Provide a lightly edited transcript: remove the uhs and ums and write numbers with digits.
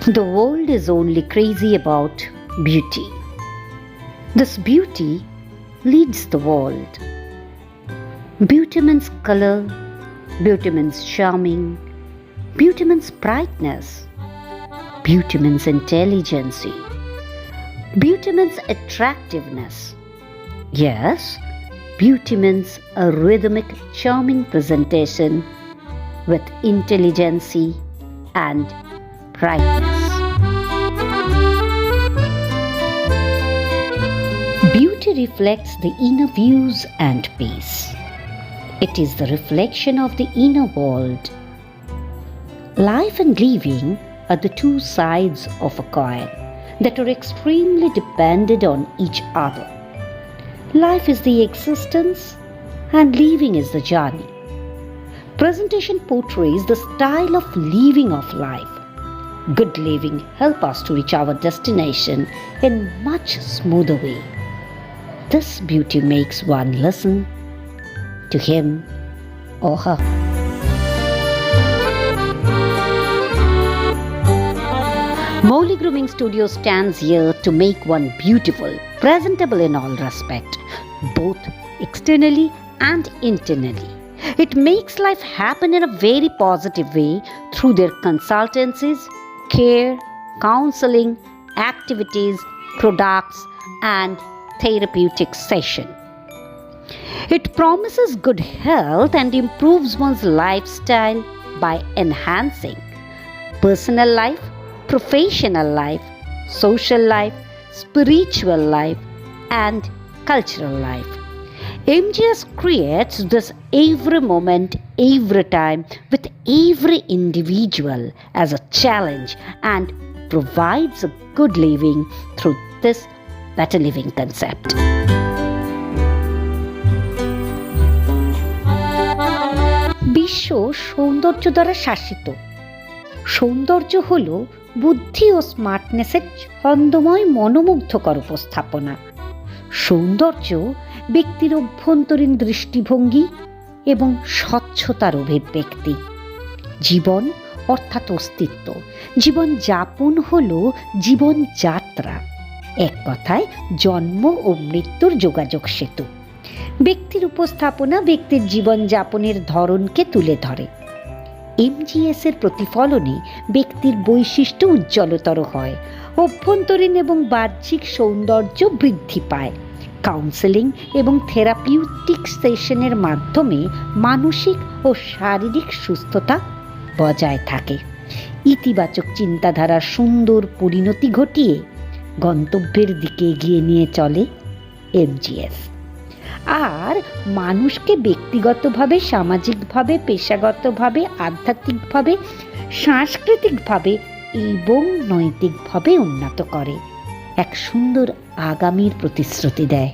The world is only crazy about beauty. This beauty leads the world. Beauty means color, beauty means charming, beauty means brightness, beauty means intelligence, beauty means attractiveness. Yes, beauty means a rhythmic, charming presentation with intelligence and brightness. Beauty reflects the inner views and peace. It is the reflection of the inner world. Life and living are the two sides of a coin that are extremely dependent on each other. Life is the existence and living is the journey. Presentation portrays the style of living of life. Good living helps us to reach our destination in much smoother way. This beauty makes one listen to him or her. Mowgli Grooming Studio stands here to make one beautiful, presentable in all respect, both externally and internally. It makes life happen in a very positive way through their consultancies, care, counseling, activities, products, and therapeutic session. It promises good health and improves one's lifestyle by enhancing personal life, professional life, social life, spiritual life, and cultural life. MGS creates this every moment, every time, with every individual as a challenge and provides a good living through this better living concept. বিশ্ব সৌন্দর্য দ্বারা শাসিত। সৌন্দর্য হল বুদ্ধি ও স্মার্টনেসের ছন্দময় মনোমুগ্ধকর উপস্থাপনা। সৌন্দর্য ব্যক্তির অভ্যন্তরীণ দৃষ্টিভঙ্গি এবং স্বচ্ছতার অভিব্যক্তি। জীবন অর্থাৎ অস্তিত্ব, জীবন যাপন হল জীবনযাত্রা। এক কথায় জন্ম ও মৃত্যুর যোগাযোগ সেতু। ব্যক্তির উপস্থাপনা ব্যক্তির জীবনযাপনের ধরনকে তুলে ধরে। MGS এর প্রতিফলনে ব্যক্তির বৈশিষ্ট্য উজ্জ্বলতর হয়, অভ্যন্তরীণ এবং বাহ্যিক সৌন্দর্য বৃদ্ধি পায়। কাউন্সেলিং এবং থেরাপিউটিক সেশনের মাধ্যমে মানসিক ও শারীরিক সুস্থতা বজায় থাকে। ইতিবাচক চিন্তাধারার সুন্দর পরিণতি ঘটিয়ে গন্তব্যের দিকে এগিয়ে নিয়ে চলে MGS। আর মানুষকে ব্যক্তিগতভাবে, সামাজিকভাবে, পেশাগতভাবে, আধ্যাত্মিকভাবে, সাংস্কৃতিকভাবে এবং নৈতিকভাবে উন্নত করে, এক সুন্দর আগামীর প্রতিশ্রুতি দেয়।